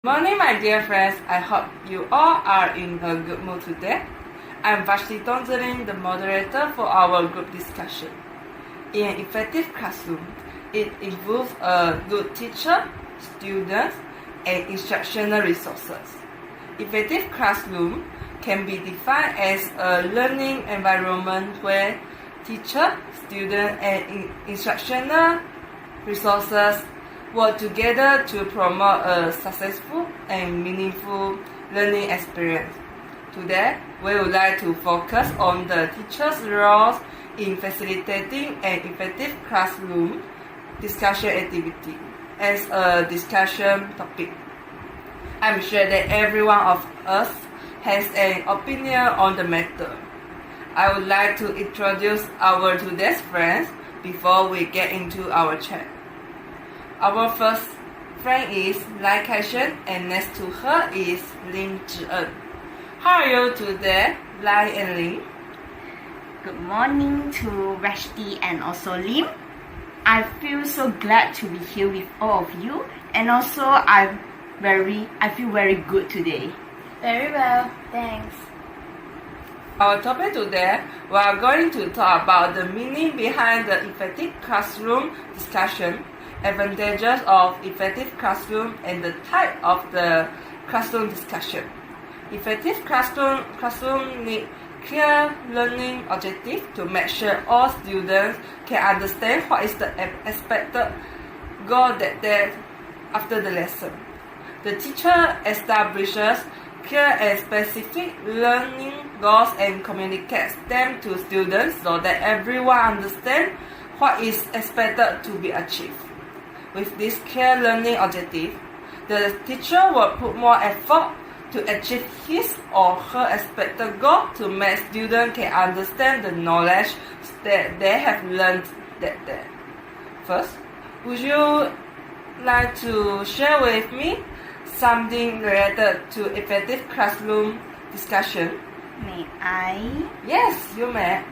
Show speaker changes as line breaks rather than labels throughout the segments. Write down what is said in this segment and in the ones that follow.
Morning, my dear friends. I hope you all are in a good mood today. I'm VASHTI, the moderator for our group discussion. In an effective classroom, it involves a good teacher, students, and instructional resources. Effective classroom can be defined as a learning environment where teacher, student, and instructional resources work together to promote a successful and meaningful learning experience. Today, we would like to focus on the teacher's roles in facilitating an effective classroom discussion activity as a discussion topic. I'm sure that every one of us has an opinion on the matter. I would like to introduce our today's friends before we get into our chat. Our first friend is Lai Kaishen, and next to her is Lin Zhi'en. How are you today, Lai and Lin?
Good morning to Vashti and also Lim. I feel so glad to be here with all of you, and also I feel very good today.
Very well, thanks.
Our topic today, we are going to talk about the meaning behind the effective classroom discussion, advantages of effective classroom, and the type of the classroom discussion. Effective classroom need clear learning objective to make sure all students can understand what is the expected goal after the lesson. The teacher establishes clear and specific learning goals and communicates them to students so that everyone understands what is expected to be achieved. With this clear learning objective, the teacher will put more effort to achieve his or her expected goal to make students can understand the knowledge that they have learned that day. First, would you like to share with me something related to effective classroom discussion?
May I?
Yes, you may.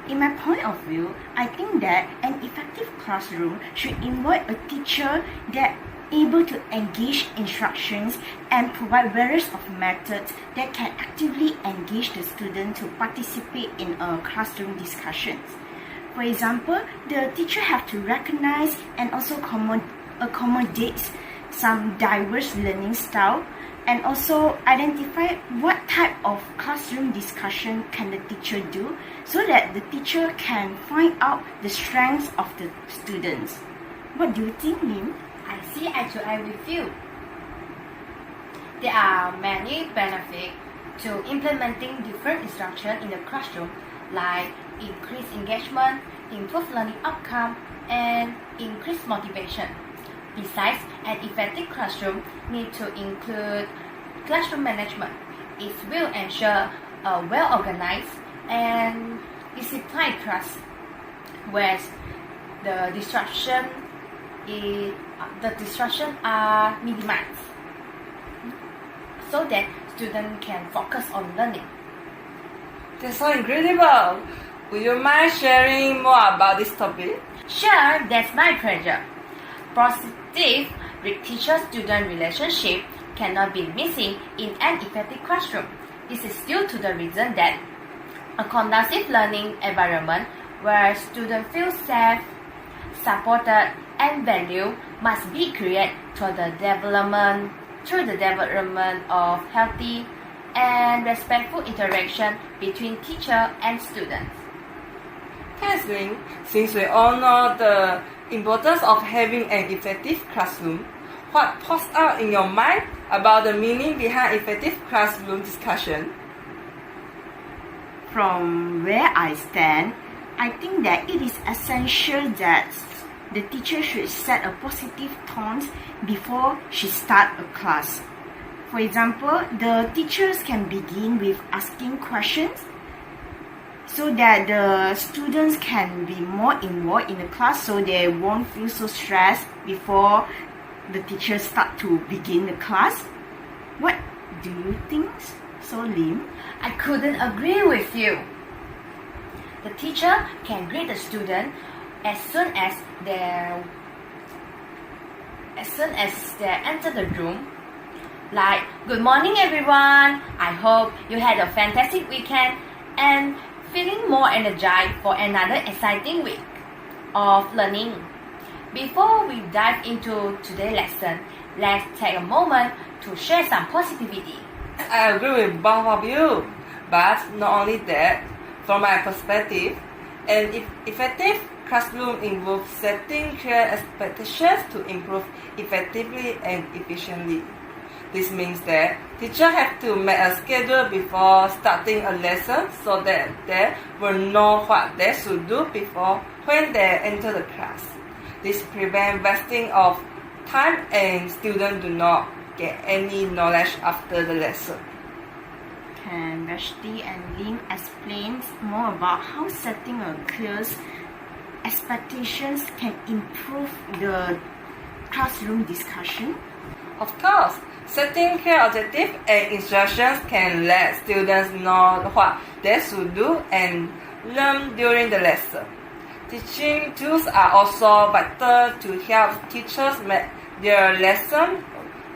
In my point of view, I think that an effective classroom should involve a teacher that able to engage instructions and provide various of methods that can actively engage the student to participate in a classroom discussions. For example, the teacher have to recognize and also accommodate some diverse learning style, and also identify what type of classroom discussion can the teacher do so that the teacher can find out the strengths of the students. What do you think, Lin?
I see eye to eye with you. There are many benefits to implementing different instruction in the classroom, like increased engagement, improved learning outcome, and increased motivation. Besides, an effective classroom needs to include classroom management. It will ensure a well-organized and disciplined class, where the distraction are minimized, so that students can focus on learning.
That's so incredible. Would you mind sharing more about this topic?
Sure, that's my pleasure. Positive teacher-student relationship cannot be missing in an effective classroom. This is due to the reason that a conducive learning environment where students feel safe, supported, and valued must be created through the development of healthy and respectful interaction between teacher and students.
Thanks, Lin. Since we all know the importance of having an effective classroom, what pops out in your mind about the meaning behind effective classroom discussion?
From where I stand, I think that it is essential that the teacher should set a positive tone before she starts a class. For example, the teachers can begin with asking questions so that the students can be more involved in the class, so they won't feel so stressed before the teachers start to begin the class. What do you think, so Lim?
I couldn't agree with you. The teacher can greet the student as soon as they enter the room Like, good morning everyone! I hope you had a fantastic weekend and feeling more energized for another exciting week of learning. Before we dive into today's lesson, let's take a moment to share some positivity.
I agree with both of you, but not only that, from my perspective, an effective classroom involves setting clear expectations to improve effectively and efficiently. This means that teachers have to make a schedule before starting a lesson so that they will know what they should do before when they enter the class. This prevents wasting of time and students do not get any knowledge after the lesson.
Can Vashti and Lim explain more about how setting a clear expectations can improve the classroom discussion?
Of course, setting clear objectives and instructions can let students know what they should do and learn during the lesson. Teaching tools are also vital to help teachers make their lesson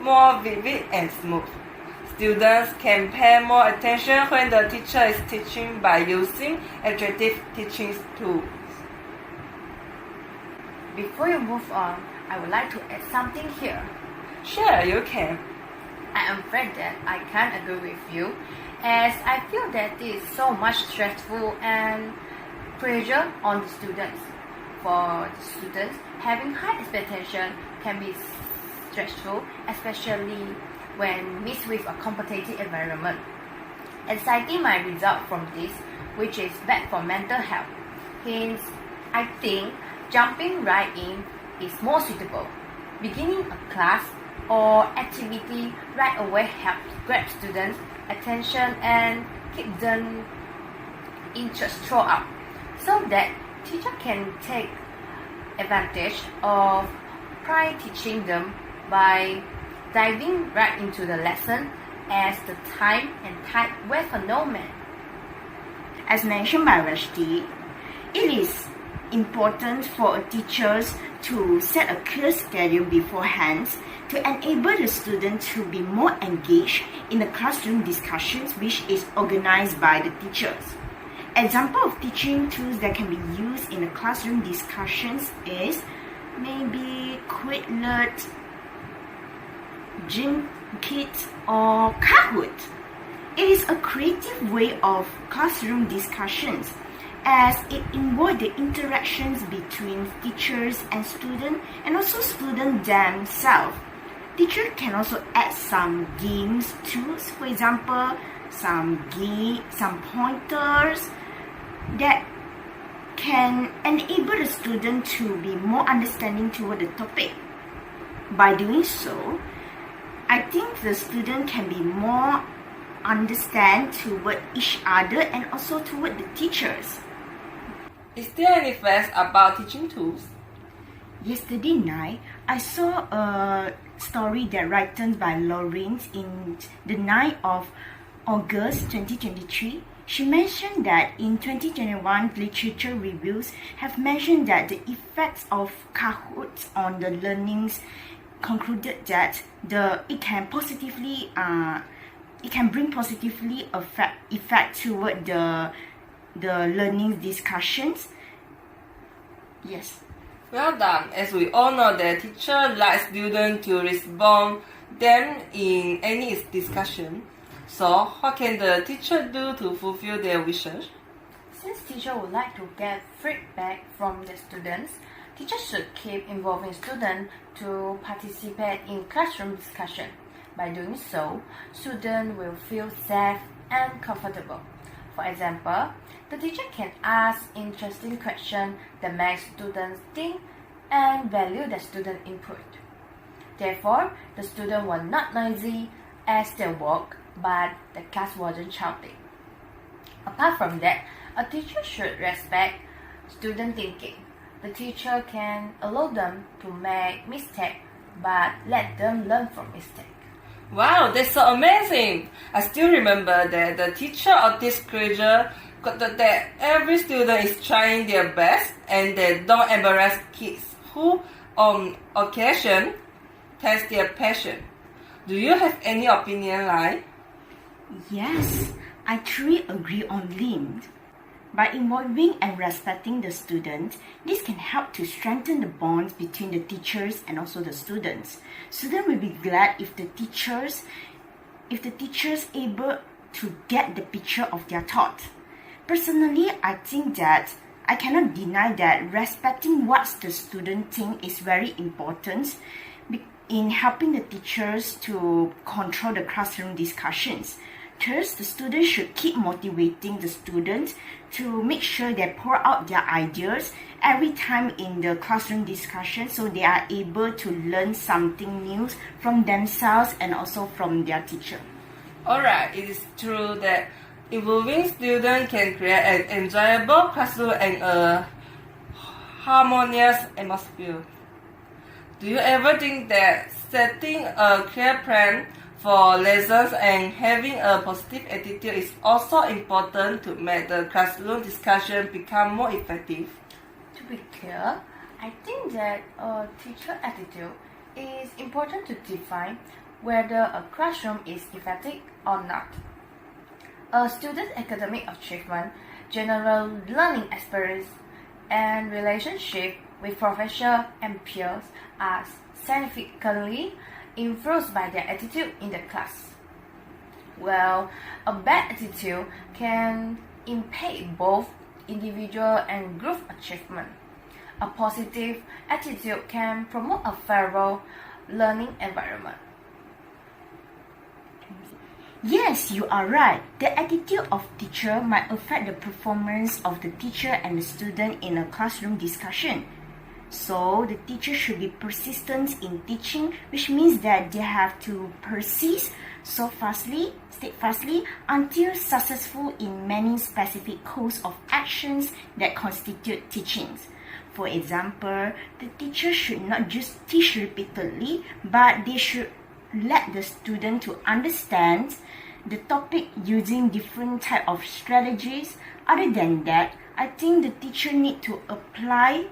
more vivid and smooth. Students can pay more attention when the teacher is teaching by using attractive teaching tools.
Before you move on, I would like to add something here.
Sure, you can.
I am afraid that I can't agree with you, as I feel that it is so much stressful and pressure on the students. For the students, having high expectation can be stressful, especially when mixed with a competitive environment. Anxiety might result from this, which is bad for mental health. Hence, I think jumping right in is more suitable. Beginning a class or activity right away helps grab students' attention and keep them interest throughout, so that teacher can take advantage of prior teaching them by diving right into the lesson as the time and tide wait for no man.
As mentioned by Vashti, it is important for teachers to set a clear schedule beforehand to enable the student to be more engaged in the classroom discussions which is organized by the teachers. Example of teaching tools that can be used in the classroom discussions is maybe Quizlet, Gym Kit, or Kahoot. It is a creative way of classroom discussions as it involves the interactions between teachers and students and also students themselves. Teacher can also add some games tools, for example, some pointers that can enable the student to be more understanding toward the topic. By doing so, I think the student can be more understand toward each other and also toward the teachers.
Is there any facts about teaching tools?
Yesterday night, I saw a story that written by Lawrence in the 9th of August 2023. She mentioned that in 2021, literature reviews have mentioned that the effects of Kahoot on the learnings concluded that it can bring positively effect toward the learning discussions. Yes.
Well done. As we all know that teacher likes students to respond them in any discussion. So, what can the teacher do to fulfill their wishes?
Since teacher would like to get feedback from the students, teachers should keep involving students to participate in classroom discussion. By doing so, students will feel safe and comfortable. For example, the teacher can ask interesting questions that make students think and value the student input. Therefore, the students were not noisy as they work, but the class wasn't shouting. Apart from that, a teacher should respect student thinking. The teacher can allow them to make mistakes, but let them learn from mistakes.
Wow, that's so amazing! I still remember that the teacher of this creature that every student is trying their best and they don't embarrass kids who, on occasion, test their passion. Do you have any opinion, Lai?
Yes, I truly agree on Lim. By involving and respecting the students, this can help to strengthen the bonds between the teachers and also the students. Students will be glad if the teachers able to get the picture of their thought. Personally, I think that I cannot deny that respecting what the student think is very important in helping the teachers to control the classroom discussions. Thus, the students should keep motivating the students to make sure they pour out their ideas every time in the classroom discussion so they are able to learn something new from themselves and also from their teacher.
Alright, it is true that involving students can create an enjoyable classroom and a harmonious atmosphere. Do you ever think that setting a clear plan for lessons and having a positive attitude is also important to make the classroom discussion become more effective?
To be clear, I think that a teacher attitude is important to define whether a classroom is effective or not. A student's academic achievement, general learning experience, and relationship with professors and peers are significantly influenced by their attitude in the class. Well, a bad attitude can impact both individual and group achievement. A positive attitude can promote a favorable learning environment.
Yes, you are right. The attitude of teacher might affect the performance of the teacher and the student in a classroom discussion. So, the teacher should be persistent in teaching, which means that they have to persist steadfastly until successful in many specific course of actions that constitute teachings. For example, the teacher should not just teach repeatedly, but they should let the student to understand the topic using different type of strategies. Other than that, I think the teacher need to apply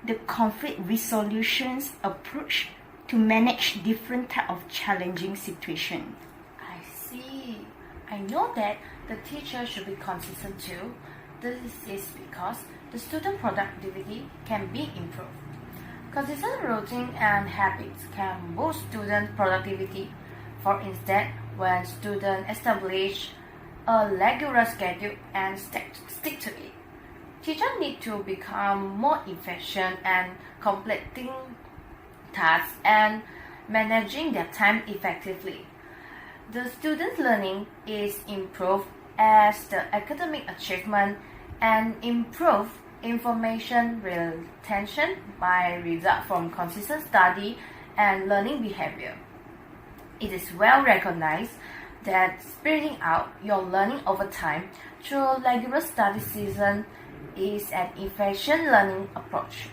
the conflict resolutions approach to manage different type of challenging situations.
I see. I know that the teacher should be consistent too. This is because the student productivity can be improved. Consistent routine and habits can boost student productivity. For instance, when students establish a regular schedule and stick to it, teachers need to become more efficient and completing tasks and managing their time effectively. The students' learning is improved as the academic achievement and improved information retention by result from consistent study and learning behavior. It is well recognized that spreading out your learning over time through regular study season is an efficient learning approach.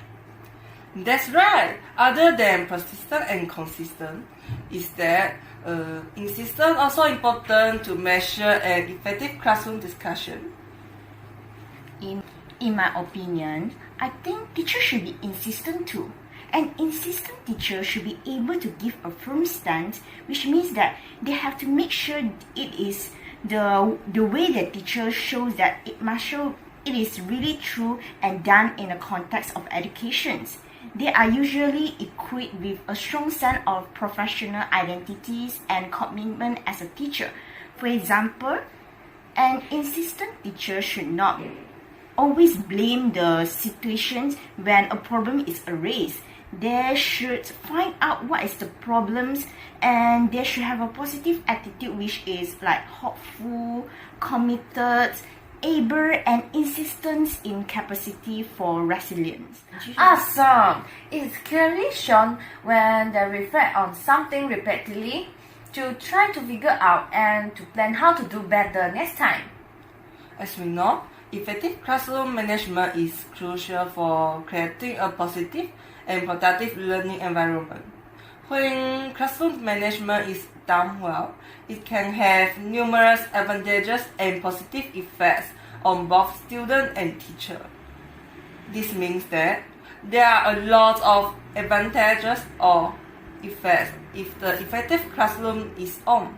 That's right. Other than persistent and consistent, is that insistent also important to measure an effective classroom discussion?
In my opinion, I think teachers should be insistent too. An insistent teacher should be able to give a firm stance, which means that they have to make sure it is the way that teacher shows that it must show it is really true and done in the context of education. They are usually equipped with a strong sense of professional identities and commitment as a teacher. For example, an insistent teacher should not always blame the situations when a problem is raised. They should find out what is the problems and they should have a positive attitude, which is like hopeful, committed, able and insistence in capacity for resilience.
Awesome! It is clearly shown when they reflect on something repeatedly to try to figure out and to plan how to do better next time.
As we know, effective classroom management is crucial for creating a positive and productive learning environment. When classroom management is done well, it can have numerous advantages and positive effects on both student and teacher. This means that there are a lot of advantages or effects if the effective classroom is on.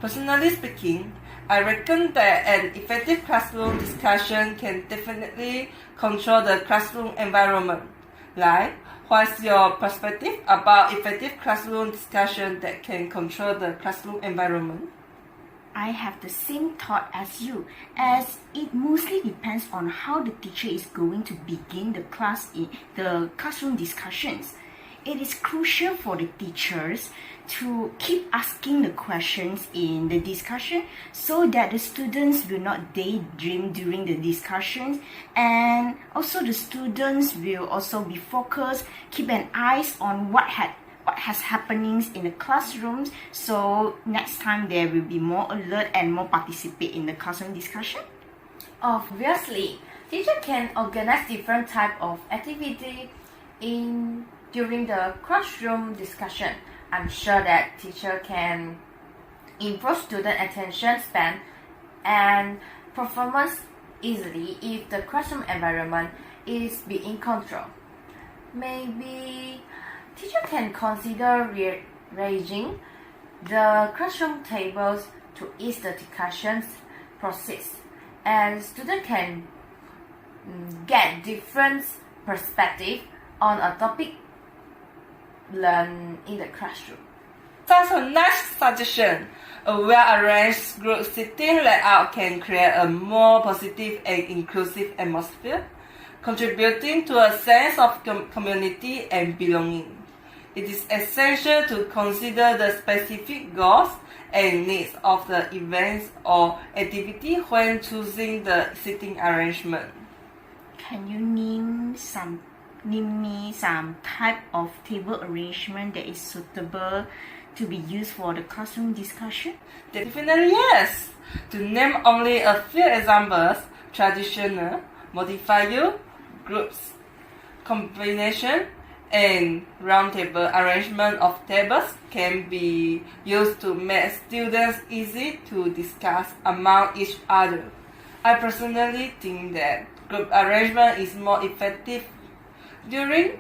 Personally speaking, I reckon that an effective classroom discussion can definitely control the classroom environment. Like, what's your perspective about effective classroom discussion that can control the classroom environment?
I have the same thought as you, as it mostly depends on how the teacher is going to begin the classroom discussions. It is crucial for the teachers to keep asking the questions in the discussion so that the students will not daydream during the discussions, and also the students will also be focused, keep an eye on what has happenings in the classrooms, so next time they will be more alert and more participate in the classroom discussion.
Obviously, teacher can organize different type of activity during the classroom discussion. I'm sure that teacher can improve student attention span and performance easily if the classroom environment is being controlled. Maybe teacher can consider rearranging the classroom tables to ease the discussion process, and students can get different perspective on a topic learned in the classroom.
That's a nice suggestion. A well-arranged group sitting layout can create a more positive and inclusive atmosphere, contributing to a sense of community and belonging. It is essential to consider the specific goals and needs of the events or activity when choosing the seating arrangement.
Can you name me some type of table arrangement that is suitable to be used for the classroom discussion?
Definitely yes. To name only a few examples, traditional, modifier, groups, combination, and roundtable arrangement of tables can be used to make students easy to discuss among each other. I personally think that group arrangement is more effective. During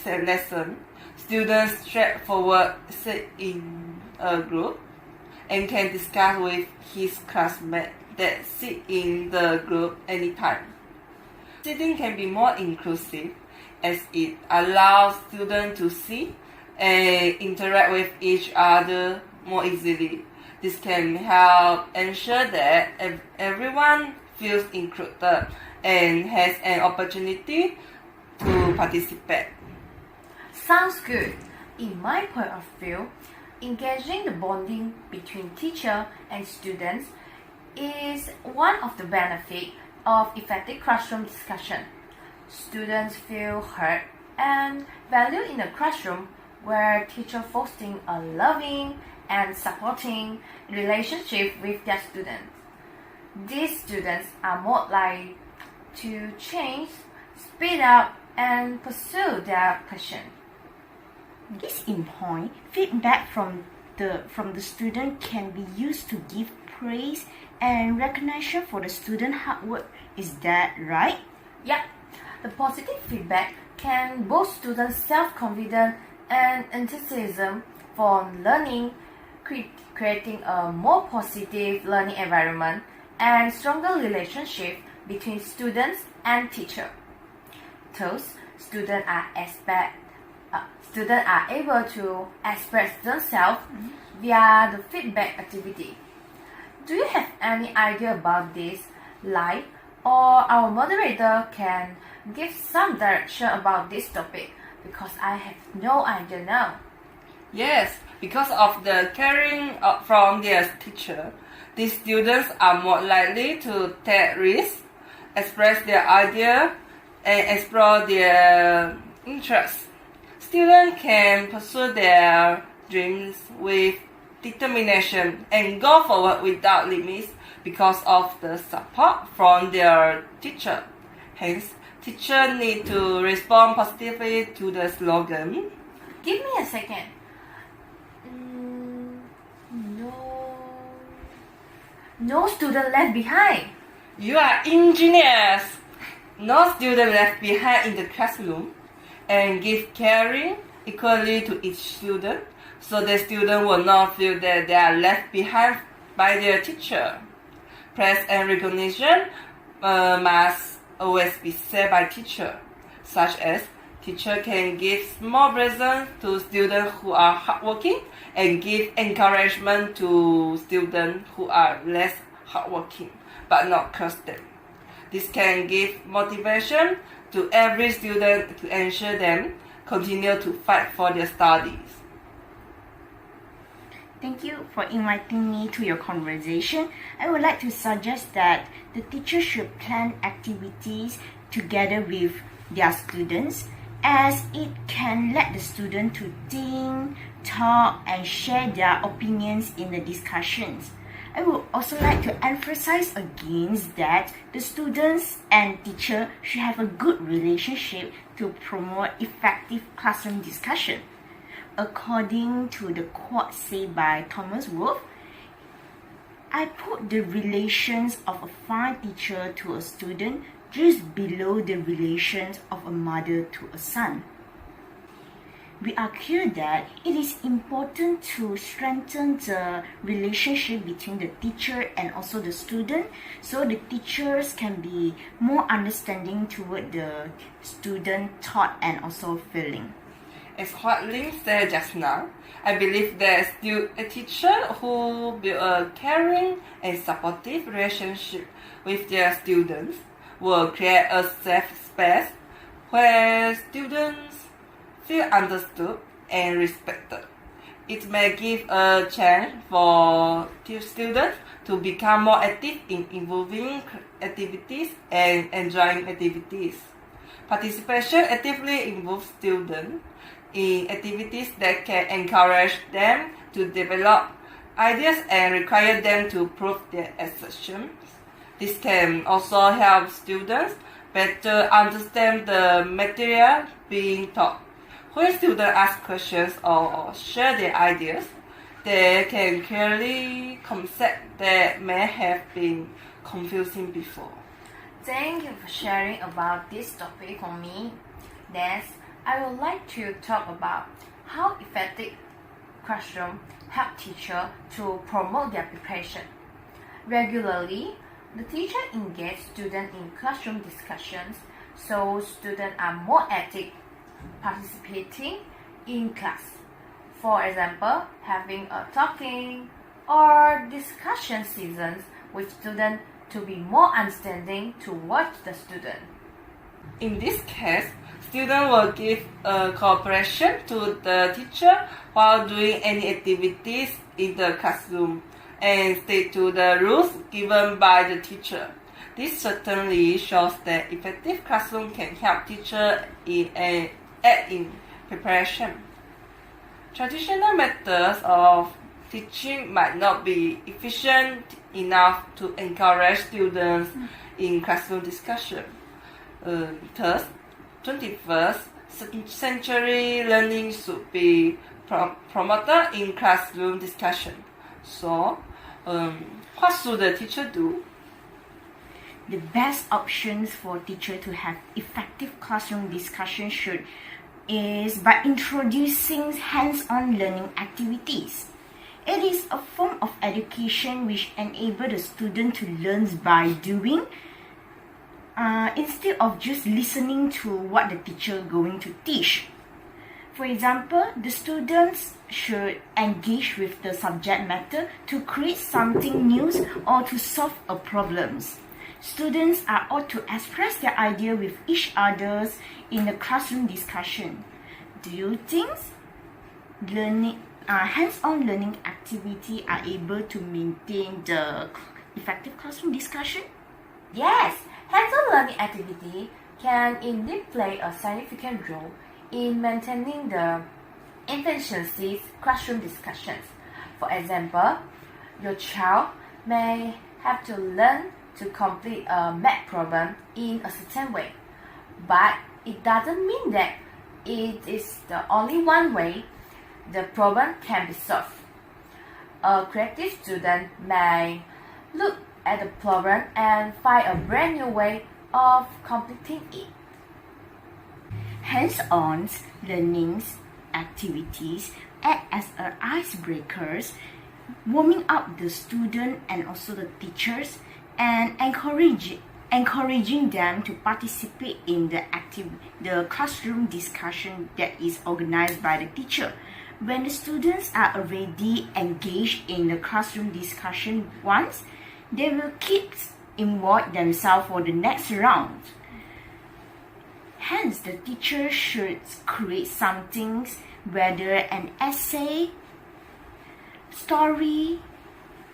the lesson, students straightforward sit in a group and can discuss with his classmates that sit in the group anytime. Sitting can be more inclusive as it allows students to see and interact with each other more easily. This can help ensure that everyone feels included and has an opportunity to participate.
Sounds good. In my point of view, engaging the bonding between teacher and students is one of the benefits of effective classroom discussion. Students feel heard and valued in a classroom where teacher fostering a loving and supporting relationship with their students. These students are more likely to change, speed up, and pursue their passion.
This in point, feedback from the student can be used to give praise and recognition for the student hard work. Is that right?
Yeah, the positive feedback can boost students' self-confidence and enthusiasm for learning, creating a more positive learning environment and stronger relationship between students and teacher. Thus, students are able to express themselves via the feedback activity. Do you have any idea about this? Like, or our moderator can give some direction about this topic, because I have no idea now.
Yes, because of the caring from their teacher, these students are more likely to take risks, express their idea, and explore their interests. Students can pursue their dreams with determination and go forward without limits because of the support from their teacher. Hence, teachers need to respond positively to the slogan.
Give me a second. No student left behind.
You are engineers. No student left behind in the classroom, and give caring equally to each student so the student will not feel that they are left behind by their teacher. Praise and recognition must always be said by teacher, such as teacher can give small presents to students who are hardworking and give encouragement to students who are less hardworking, but not curse them. This can give motivation to every student to ensure them continue to fight for their studies.
Thank you for inviting me to your conversation. I would like to suggest that the teacher should plan activities together with their students, as it can let the student to think, talk, and share their opinions in the discussions. I would also like to emphasize against that the students and teacher should have a good relationship to promote effective classroom discussion. According to the quote said by Thomas Wolfe, I put the relations of a fine teacher to a student just below the relations of a mother to a son. We are clear that it is important to strengthen the relationship between the teacher and also the student, so the teachers can be more understanding toward the student thought and also feeling.
As what Lin said just now, I believe that a teacher who build a caring and supportive relationship with their students will create a safe space where students feel understood and respected. It may give a chance for students to become more active in involving activities and enjoying activities. Participation actively involves students in activities that can encourage them to develop ideas and require them to prove their assertions. This can also help students better understand the material being taught. When students ask questions or share their ideas, they can clearly concepts that may have been confusing before.
Thank you for sharing about this topic for me. Next, I would like to talk about how effective classroom help teachers to promote their preparation. Regularly, the teacher engages students in classroom discussions, so students are more active participating in class. For example, having a talking or discussion seasons with students to be more understanding towards the student.
In this case, students will give cooperation to the teacher while doing any activities in the classroom and stick to the rules given by the teacher. This certainly shows that effective classroom can help teachers aid in preparation. Traditional methods of teaching might not be efficient enough to encourage students in classroom discussion. Thus, 21st century learning should be promoted in classroom discussion. So, what should the teacher do?
The best options for teacher to have effective classroom discussion is by introducing hands-on learning activities. It is a form of education which enables the student to learn by doing, instead of just listening to what the teacher is going to teach. For example, the students should engage with the subject matter to create something new or to solve a problem. Students are ought to express their idea with each other in the classroom discussion. Do you think hands-on learning activity are able to maintain the effective classroom discussion?
Yes, hands-on learning activity can indeed play a significant role in maintaining the efficiency classroom discussions. For example, your child may have to learn to complete a math problem in a certain way, but it doesn't mean that it is the only one way the problem can be solved. A creative student may look at the problem and find a brand new way of completing it.
Hands-on learning activities act as icebreakers, warming up the student and also the teachers, and encouraging them to participate in the classroom discussion that is organized by the teacher. When the students are already engaged in the classroom discussion once, they will keep involved themselves for the next round. Hence, the teacher should create something, whether an essay, story,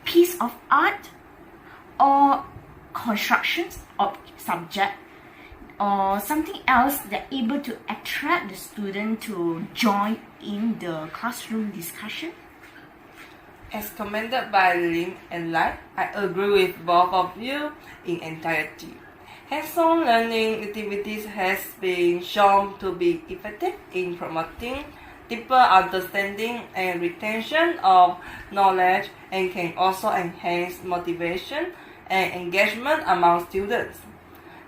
piece of art, or constructions of subject, or something else that able to attract the student to join in the classroom discussion.
As commented by Lim and Lai, I agree with both of you in entirety. Hands-on learning activities has been shown to be effective in promoting deeper understanding and retention of knowledge, and can also enhance motivation and engagement among students.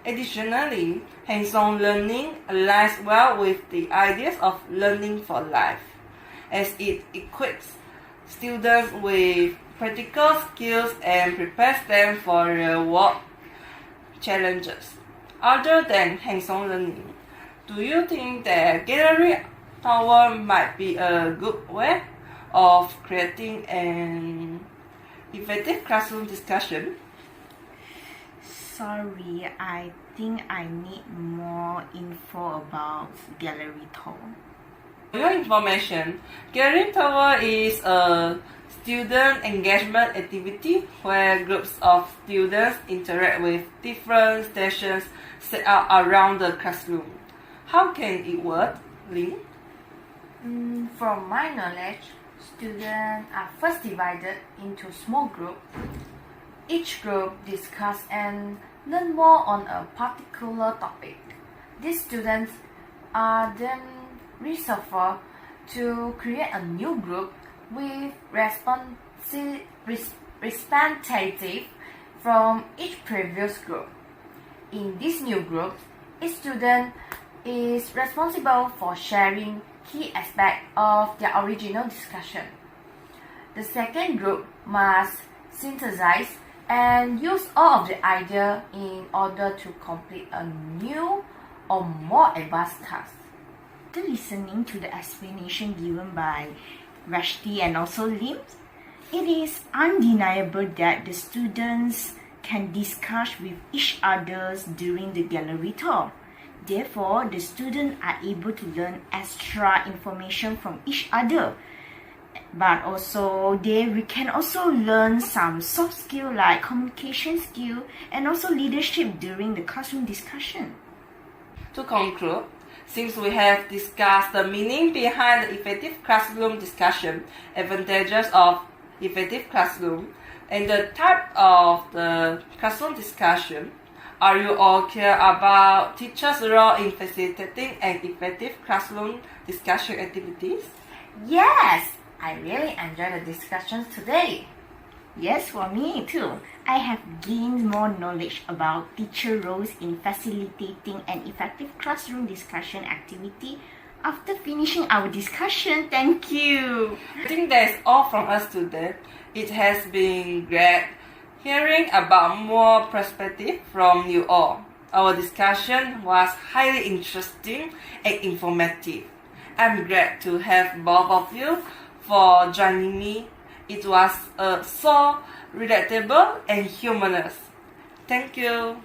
Additionally, hands-on learning aligns well with the ideas of learning for life, as it equips students with practical skills and prepares them for real-world challenges. Other than hands-on learning, do you think that gallery tour might be a good way of creating an effective classroom discussion?
Sorry, I think I need more info about gallery tour.
For your information, gallery tour is a student engagement activity where groups of students interact with different stations set out around the classroom. How can it work, Lin?
From my knowledge, students are first divided into small groups. Each group discuss and learn more on a particular topic. These students are then reshuffled to create a new group with representative from each previous group. In this new group, each student is responsible for sharing key aspects of their original discussion. The second group must synthesize and use all of the ideas in order to complete a new or more advanced task.
After listening to the explanation given by VASHTI and also Lim, it is undeniable that the students can discuss with each other during the gallery tour. Therefore, the students are able to learn extra information from each other. But also, we can also learn some soft skills like communication skill and also leadership during the classroom discussion.
To conclude, since we have discussed the meaning behind the effective classroom discussion, advantages of effective classroom, and the type of the classroom discussion, are you all clear about teachers' role in facilitating an effective classroom discussion activities?
Yes, I really enjoyed the discussions today.
Yes, for me too. I have gained more knowledge about teacher roles in facilitating an effective classroom discussion activity after finishing our discussion. Thank you.
I think that's all from us today. It has been great hearing about more perspective from you all. Our discussion was highly interesting and informative. I'm glad to have both of you for joining me. It was so relatable and humorous. Thank you.